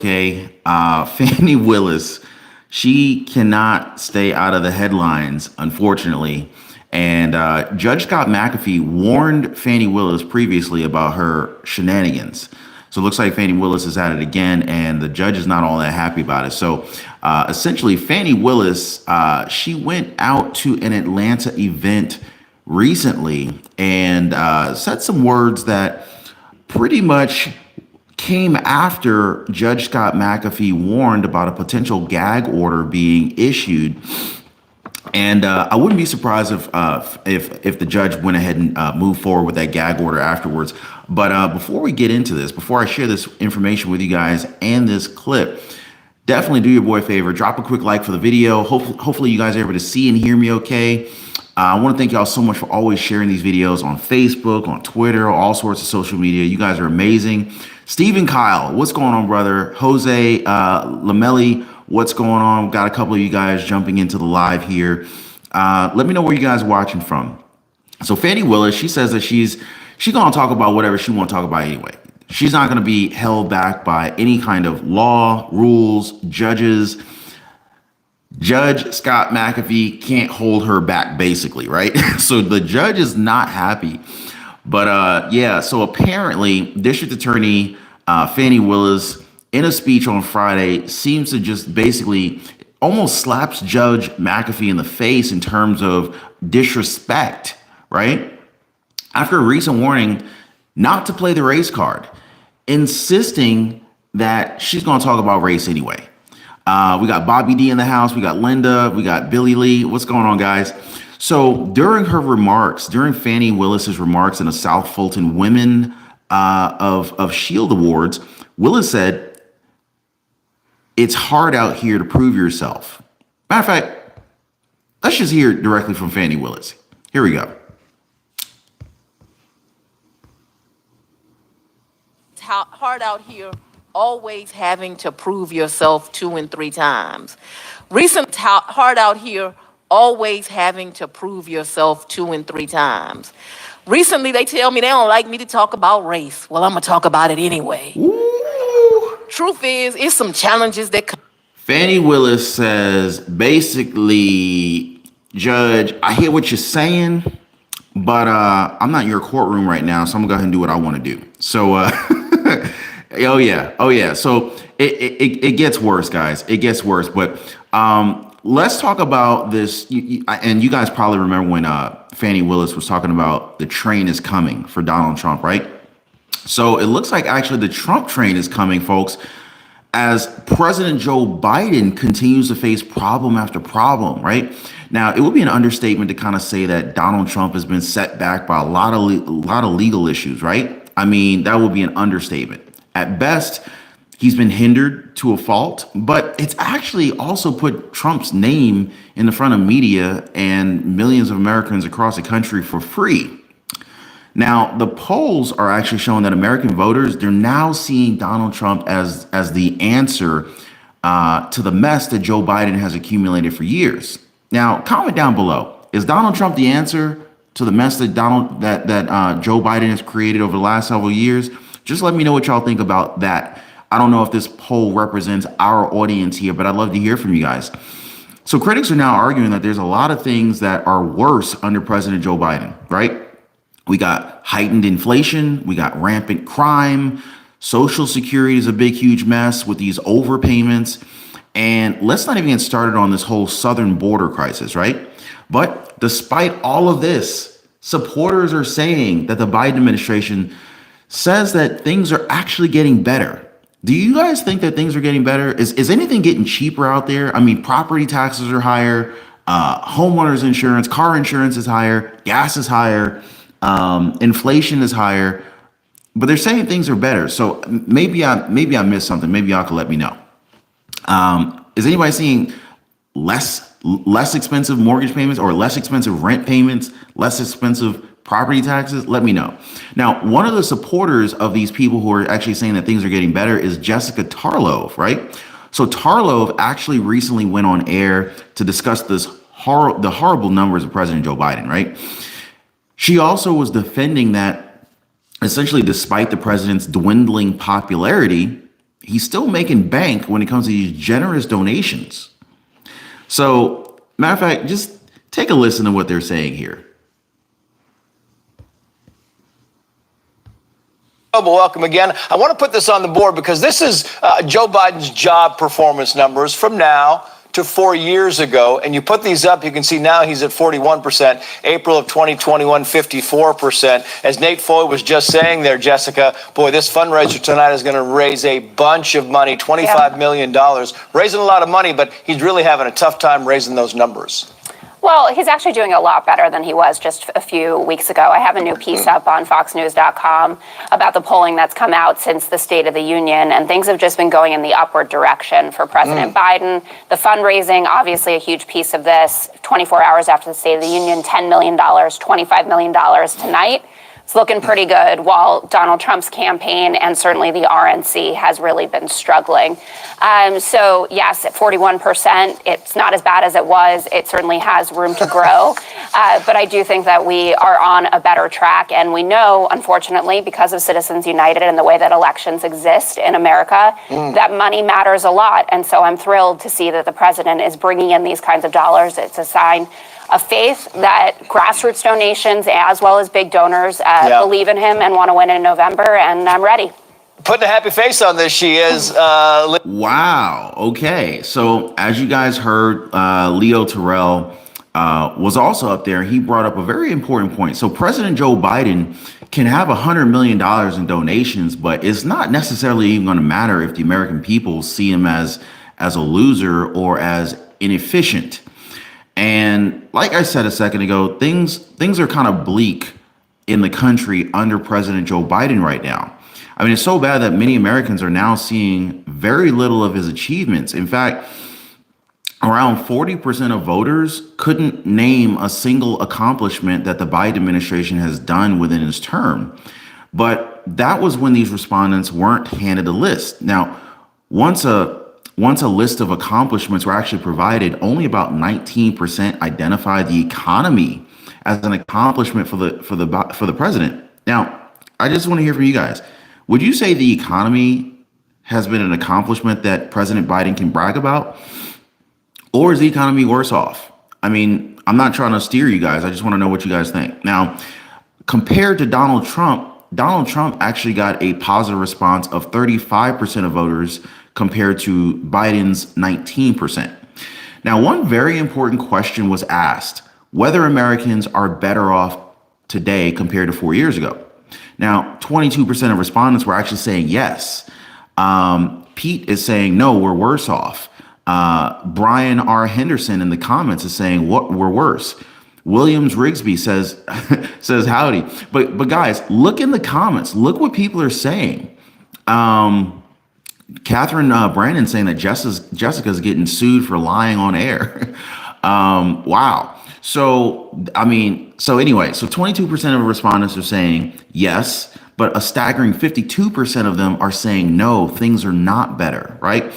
Okay, Fani Willis, she cannot stay out of the headlines, unfortunately. And Judge Scott McAfee warned Fani Willis previously about her shenanigans. So it looks like Fani Willis is at it again, and the judge is not all that happy about it. So essentially, Fani Willis, she went out to an Atlanta event recently and said some words that pretty much came after Judge Scott McAfee warned about a potential gag order being issued. And I wouldn't be surprised if the judge went ahead and moved forward with that gag order afterwards. But before we get into this, before I share this information with you guys and this clip, definitely do your boy a favor, drop a quick like for the video. Hopefully you guys are able to see and hear me okay. I want to thank y'all so much for always sharing these videos on Facebook, on Twitter, all sorts of social media. You guys are amazing. Stephen Kyle, what's going on, brother? Jose Lamelli, what's going on? Got a couple of you guys jumping into the live here. Let me know where you guys are watching from. So Fani Willis, she says that she's going to talk about whatever she want to talk about anyway. She's not going to be held back by any kind of law, rules, judges. Judge Scott McAfee can't hold her back, basically, right? So the judge is not happy. But yeah, so apparently District Attorney Fani Willis, in a speech on Friday, seems to just basically almost slaps Judge McAfee in the face in terms of disrespect, right? After a recent warning not to play the race card, insisting that she's going to talk about race anyway. We got Bobby D in the house. We got Linda. We got Billy Lee. What's going on, guys? So during her remarks, during Fani Willis's remarks in the South Fulton Women of Shield Awards, Willis said, "It's hard out here to prove yourself." Matter of fact, let's just hear directly from Fani Willis. Here we go. It's hard out here, always having to prove yourself 2 and 3 times. Hard out here, always having to prove yourself 2 and 3 times. Recently, they tell me they don't like me to talk about race. Well, I'm going to talk about it anyway. Ooh. Truth is, it's some challenges that... Fani Willis says, basically, Judge, I hear what you're saying, but I'm not in your courtroom right now, so I'm going to go ahead and do what I want to do. So, oh yeah. So it gets worse, guys. It gets worse. But let's talk about this. And you guys probably remember when Fani Willis was talking about the train is coming for Donald Trump, right? So it looks like actually the Trump train is coming, folks, as President Joe Biden continues to face problem after problem, right? Now, it would be an understatement to kind of say that Donald Trump has been set back by a lot of legal issues, right? I mean, that would be an understatement. At best, he's been hindered to a fault, but it's actually also put Trump's name in the front of media and millions of Americans across the country for free. Now, the polls are actually showing that American voters, they're now seeing Donald Trump as the answer to the mess that Joe Biden has accumulated for years. Now, comment down below. Is Donald Trump the answer to the mess that Joe Biden has created over the last several years? Just let me know what y'all think about that. I don't know if this poll represents our audience here, but I'd love to hear from you guys. So critics are now arguing that there's a lot of things that are worse under President Joe Biden, right? We got heightened inflation. We got rampant crime. Social Security is a big, huge mess with these overpayments. And let's not even get started on this whole southern border crisis, right? But despite all of this, supporters are saying that the Biden administration says that things are actually getting better. Do you guys think that things are getting better? Is anything getting cheaper out there? I mean, property taxes are higher, homeowners insurance, car insurance is higher, gas is higher, inflation is higher, but they're saying things are better. So maybe I missed something. Maybe y'all can let me know. Is anybody seeing less expensive mortgage payments or less expensive rent payments, less expensive property taxes? Let me know. Now, one of the supporters of these people who are actually saying that things are getting better is Jessica Tarlov, right? So Tarlov actually recently went on air to discuss the horrible numbers of President Joe Biden, right? She also was defending that essentially despite the president's dwindling popularity, he's still making bank when it comes to these generous donations. So, matter of fact, just take a listen to what they're saying here. Welcome again. I want to put this on the board because this is Joe Biden's job performance numbers from now to 4 years ago. And you put these up, you can see now he's at 41%, April of 2021, 54%. As Nate Foy was just saying there, Jessica, boy, this fundraiser tonight is going to raise a bunch of money, $25 million, raising a lot of money, but he's really having a tough time raising those numbers. Well, he's actually doing a lot better than he was just a few weeks ago. I have a new piece up on foxnews.com about the polling that's come out since the State of the Union, and things have just been going in the upward direction for President Biden. The fundraising, obviously a huge piece of this. 24 hours after the State of the Union, $10 million, $25 million tonight. It's looking pretty good, while Donald Trump's campaign and certainly the RNC has really been struggling. So yes, at 41%, it's not as bad as it was. It certainly has room to grow. But I do think that we are on a better track. And we know, unfortunately, because of Citizens United and the way that elections exist in America, that money matters a lot. And so I'm thrilled to see that the president is bringing in these kinds of dollars. It's a sign of faith that grassroots donations as well as big donors believe in him and want to win in November, and I'm ready. Putting a happy face on this, she is. Wow. Okay. So as you guys heard, Leo Terrell was also up there. He brought up a very important point. So President Joe Biden can have $100 million in donations, but it's not necessarily even going to matter if the American people see him as a loser or as inefficient. And like I said a second ago, things are kind of bleak in the country under President Joe Biden right now. I mean, it's so bad that many Americans are now seeing very little of his achievements. In fact, around 40% of voters couldn't name a single accomplishment that the Biden administration has done within his term. But that was when these respondents weren't handed a list. Now, once a list of accomplishments were actually provided, only about 19% identified the economy as an accomplishment for the president. Now, I just want to hear from you guys. Would you say the economy has been an accomplishment that President Biden can brag about? Or is the economy worse off? I mean, I'm not trying to steer you guys. I just want to know what you guys think. Now, compared to Donald Trump actually got a positive response of 35% of voters compared to Biden's 19%. Now, one very important question was asked: whether Americans are better off today compared to 4 years ago. Now, 22% of respondents were actually saying yes. Pete is saying, no, we're worse off. Brian R. Henderson in the comments is saying, what, we're worse. Williams Rigsby says says howdy. But guys, look in the comments. Look what people are saying. Catherine Brandon saying that Jessica's getting sued for lying on air. Wow. So, anyway, so 22% of respondents are saying yes, but a staggering 52% of them are saying no, things are not better, right?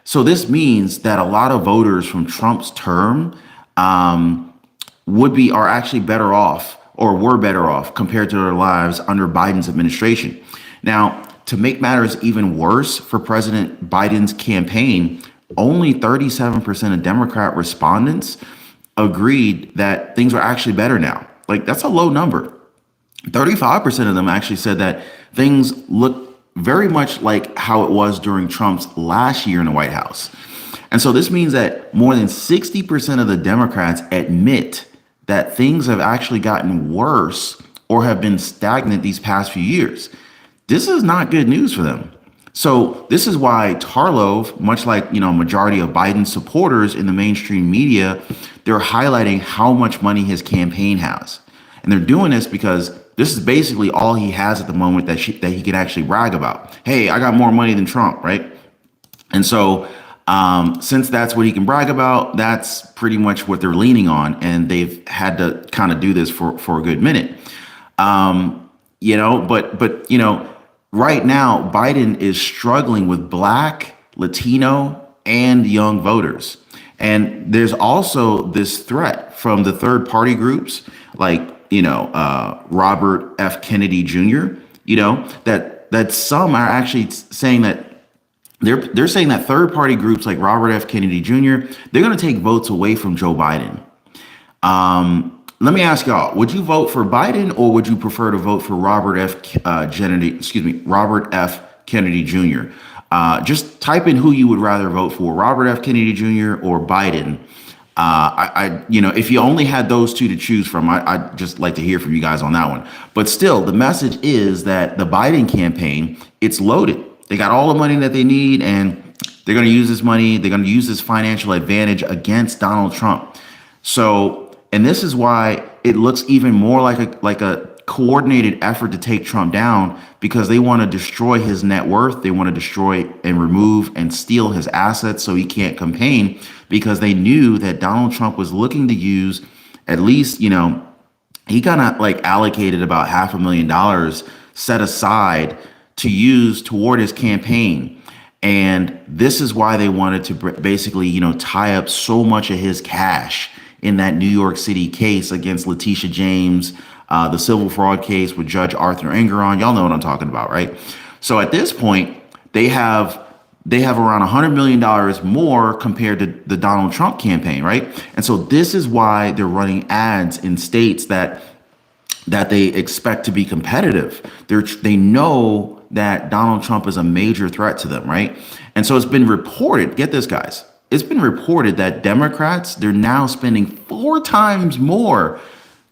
So this means that a lot of voters from Trump's term are actually better off, or were better off compared to their lives under Biden's administration. Now, to make matters even worse for President Biden's campaign, only 37% of Democrat respondents agreed that things are actually better now. Like, that's a low number. 35% of them actually said that things look very much like how it was during Trump's last year in the White House. And so this means that more than 60% of the Democrats admit that things have actually gotten worse or have been stagnant these past few years. This is not good news for them. So this is why Tarlov, much like, majority of Biden's supporters in the mainstream media, they're highlighting how much money his campaign has. And they're doing this because this is basically all he has at the moment that he can actually brag about. Hey, I got more money than Trump, right? And so since that's what he can brag about, that's pretty much what they're leaning on. And they've had to kind of do this for a good minute. Right now, Biden is struggling with Black, Latino, and young voters. And there's also this threat from the third party groups like, Robert F. Kennedy Jr., that some are actually saying that they're saying that third party groups like Robert F. Kennedy Jr., they're going to take votes away from Joe Biden. Let me ask y'all, would you vote for Biden or would you prefer to vote for Robert F. Kennedy Jr.? Just type in who you would rather vote for, Robert F. Kennedy Jr. or Biden. If you only had those two to choose from, I'd just like to hear from you guys on that one. But still, the message is that the Biden campaign, it's loaded. They got all the money that they need, and they're going to use this money. They're going to use this financial advantage against Donald Trump. So, and this is why it looks even more like a coordinated effort to take Trump down, because they want to destroy his net worth. They want to destroy and remove and steal his assets so he can't campaign, because they knew that Donald Trump was looking to use at least, he kind of like allocated about $500,000 set aside to use toward his campaign. And this is why they wanted to basically, tie up so much of his cash in that New York City case against Letitia James, the civil fraud case with Judge Arthur Engeron. Y'all know what I'm talking about, right? So at this point, they have around $100 million more compared to the Donald Trump campaign, right? And so this is why they're running ads in states that they expect to be competitive. They know that Donald Trump is a major threat to them, right? And so it's been reported, get this, guys, it's been reported that Democrats, they're now spending 4 times more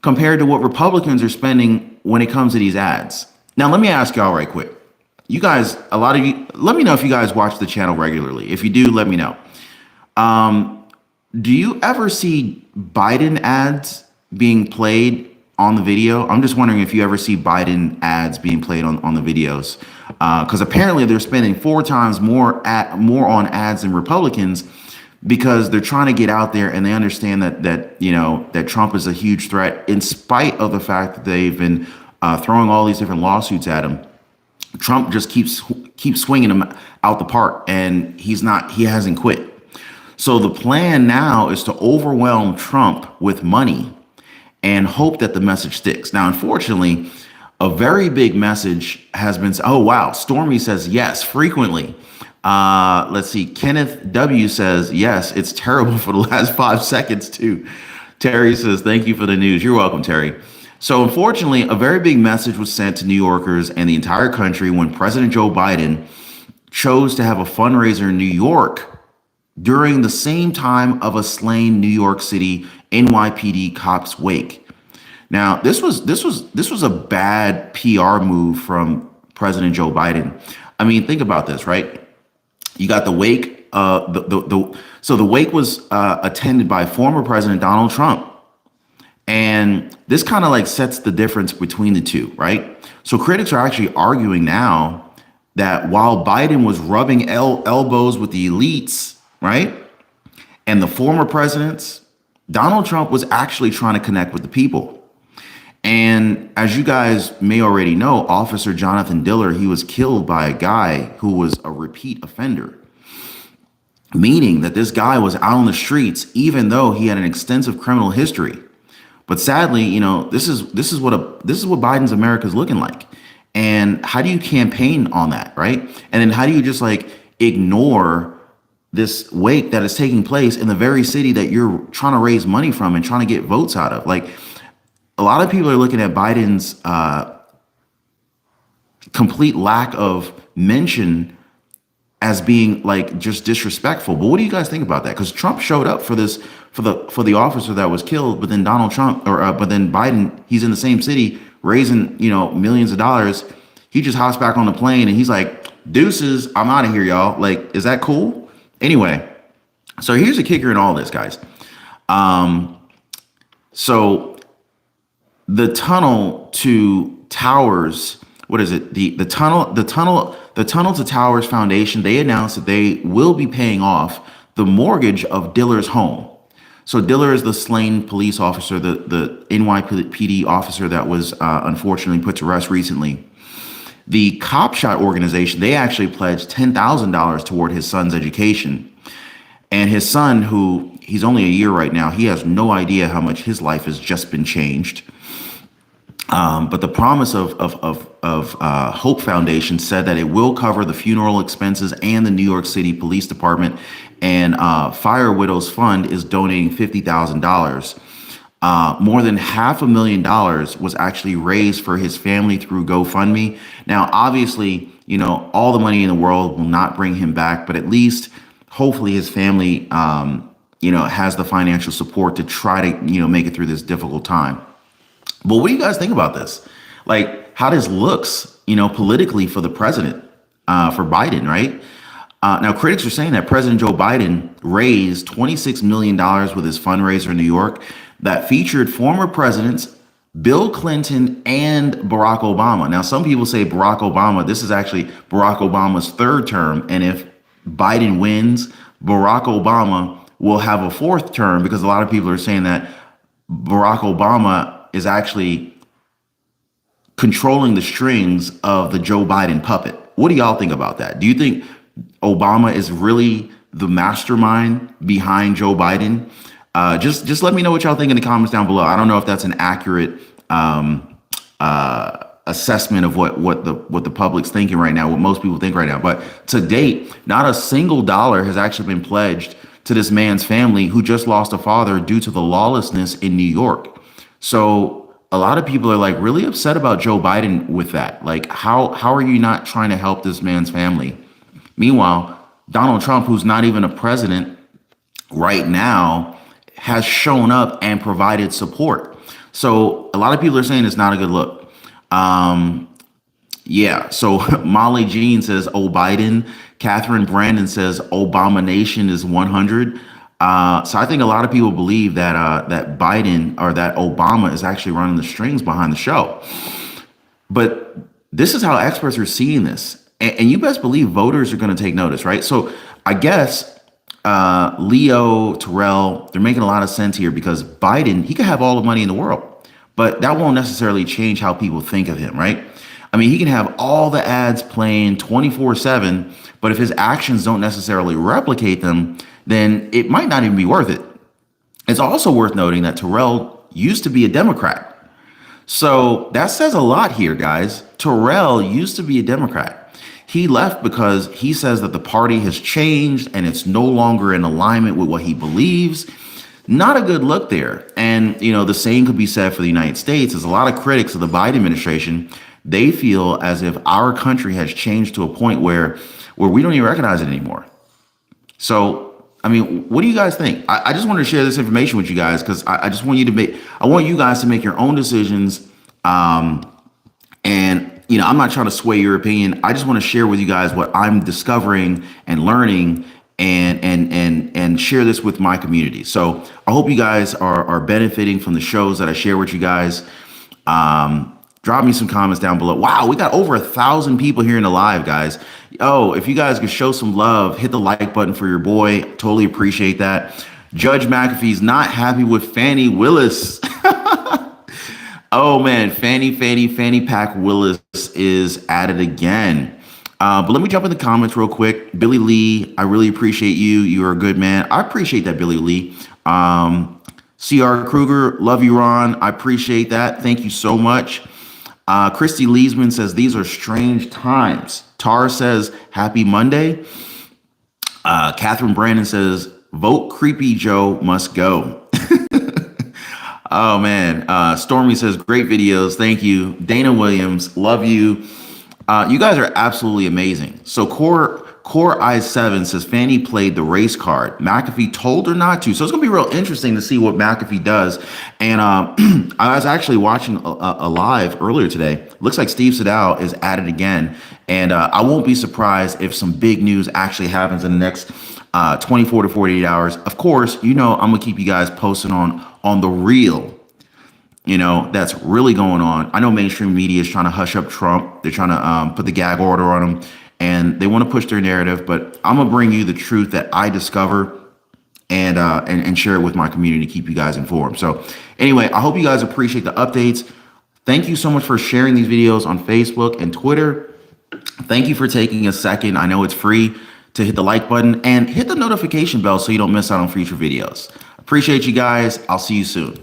compared to what Republicans are spending when it comes to these ads. Now, let me ask y'all right quick. You guys, a lot of you, let me know if you guys watch the channel regularly. If you do, let me know. Do you ever see Biden ads being played on the video? I'm just wondering if you ever see Biden ads being played on the videos. Because apparently they're spending 4 times more on ads than Republicans, because they're trying to get out there and they understand that Trump is a huge threat, in spite of the fact that they've been throwing all these different lawsuits at him. Trump just keeps swinging him out the park, and he hasn't quit. So the plan now is to overwhelm Trump with money and hope that the message sticks. Now, unfortunately, a very big message has been, oh, wow, Stormy says yes, frequently. Let's see. Kenneth W says, yes, it's terrible for the last 5 seconds too. Terry says, thank you for the news. You're welcome, Terry. So unfortunately, a very big message was sent to New Yorkers and the entire country when President Joe Biden chose to have a fundraiser in New York during the same time of a slain New York City NYPD cop's wake. Now, this was a bad PR move from President Joe Biden. I mean, think about this, right? You got the wake. So the wake was attended by former President Donald Trump, and this kind of like sets the difference between the two, right? So critics are actually arguing now that while Biden was rubbing elbows with the elites, right, and the former presidents, Donald Trump was actually trying to connect with the people. And as you guys may already know, Officer Jonathan Diller, he was killed by a guy who was a repeat offender, meaning that this guy was out on the streets, even though he had an extensive criminal history. But sadly, this is what Biden's America is looking like. And how do you campaign on that, right? And then how do you just like ignore this wake that is taking place in the very city that you're trying to raise money from and trying to get votes out of? Like, a lot of people are looking at Biden's complete lack of mention as being like just disrespectful. But what do you guys think about that? Because Trump showed up for the officer that was killed, but then but then Biden, he's in the same city raising millions of dollars. He just hops back on the plane and he's like, deuces, I'm out of here, y'all. Like, is that cool? Anyway, so here's the kicker in all this, guys. So the tunnel to Towers, what is it? The tunnel to Towers Foundation, they announced that they will be paying off the mortgage of Diller's home. So Diller is the slain police officer, the NYPD officer that was unfortunately put to rest recently. The Cop Shot organization, they actually pledged $10,000 toward his son's education. And his son, who he's only a year right now, he has no idea how much his life has just been changed. But the promise of Hope Foundation said that it will cover the funeral expenses, and the New York City Police Department and Fire Widows Fund is donating $50,000. More than $500,000 was actually raised for his family through GoFundMe. Now, obviously, you know, all the money in the world will not bring him back, but at least hopefully his family, you know, has the financial support to try to, you know, make it through this difficult time. But what do you guys think about this? Like, how this looks, you know, politically for the president, for Biden, right? Now, critics are saying that President Joe Biden raised $26 million with his fundraiser in New York that featured former presidents Bill Clinton and Barack Obama. Now, some people say Barack Obama, this is actually Barack Obama's third term. And if Biden wins, Barack Obama will have a fourth term, because a lot of people are saying that Barack Obama is actually controlling the strings of the Joe Biden puppet. What do y'all think about that? Do you think Obama is really the mastermind behind Joe Biden? Just let me know what y'all think in the comments down below. I don't know if that's an accurate assessment of what the public's thinking right now, what most people think right now. But to date, not a single dollar has actually been pledged to this man's family, who just lost a father due to the lawlessness in New York. So a lot of people are like really upset about Joe Biden with that. Like, how are you not trying to help this man's family? Meanwhile, Donald Trump, who's not even a president right now, has shown up and provided support. So a lot of people are saying it's not a good look. Yeah. So Molly Jean says, "Oh, Biden." Catherine Brandon says, "Obama Nation is 100." So I think a lot of people believe that that Biden, or that Obama, is actually running the strings behind the show. But this is how experts are seeing this. And you best believe voters are going to take notice, right? So I guess Leo, Terrell, they're making a lot of sense here, because Biden, he could have all the money in the world, but that won't necessarily change how people think of him, right? I mean, he can have all the ads playing 24/7, but if his actions don't necessarily replicate them, then it might not even be worth it. It's also worth noting that Terrell used to be a Democrat. So that says a lot here, guys. Terrell used to be a Democrat. He left because he says that the party has changed and it's no longer in alignment with what he believes. Not a good look there. And, you know, the same could be said for the United States. There's a lot of critics of the Biden administration. They feel as if our country has changed to a point where we don't even recognize it anymore. So, I mean, what do you guys think? I just wanted to share this information with you guys, because I just want I want you guys to make your own decisions. And, you know, I'm not trying to sway your opinion. I just want to share with you guys what I'm discovering and learning, and share this with my community. So I hope you guys are benefiting from the shows that I share with you guys. Drop me some comments down below. Wow, we got over 1,000 people here in the live, guys. Oh, if you guys could show some love, hit the like button for your boy. Totally appreciate that. Judge McAfee's not happy with Fani Willis. Oh man, Fani Pack Willis is at it again. But let me jump in the comments real quick. Billy Lee, I really appreciate you. You're a good man. I appreciate that, Billy Lee. C.R. Kruger, love you, Ron. I appreciate that. Thank you so much. Christy Leesman says, "These are strange times." Tar says, "Happy Monday." Catherine Brandon says, "Vote Creepy Joe must go." Oh man. Stormy says, "Great videos. Thank you." Dana Williams, love you. You guys are absolutely amazing. So Core I7 says, "Fani played the race card. McAfee told her not to." So it's gonna be real interesting to see what McAfee does. And I was actually watching a live earlier today. Looks like Steve Siddall is at it again. And I won't be surprised if some big news actually happens in the next 24 to 48 hours. Of course, you know, I'm gonna keep you guys posted on the real, you know, that's really going on. I know mainstream media is trying to hush up Trump. They're trying to put the gag order on him, and they want to push their narrative. But I'm gonna bring you the truth that I discover, and share it with my community to keep you guys informed. So anyway, I hope you guys appreciate the updates. Thank you so much for sharing these videos on Facebook and Twitter. Thank you for taking a second. I know it's free to hit the like button and hit the notification bell so you don't miss out on future videos. Appreciate you guys. I'll see you soon.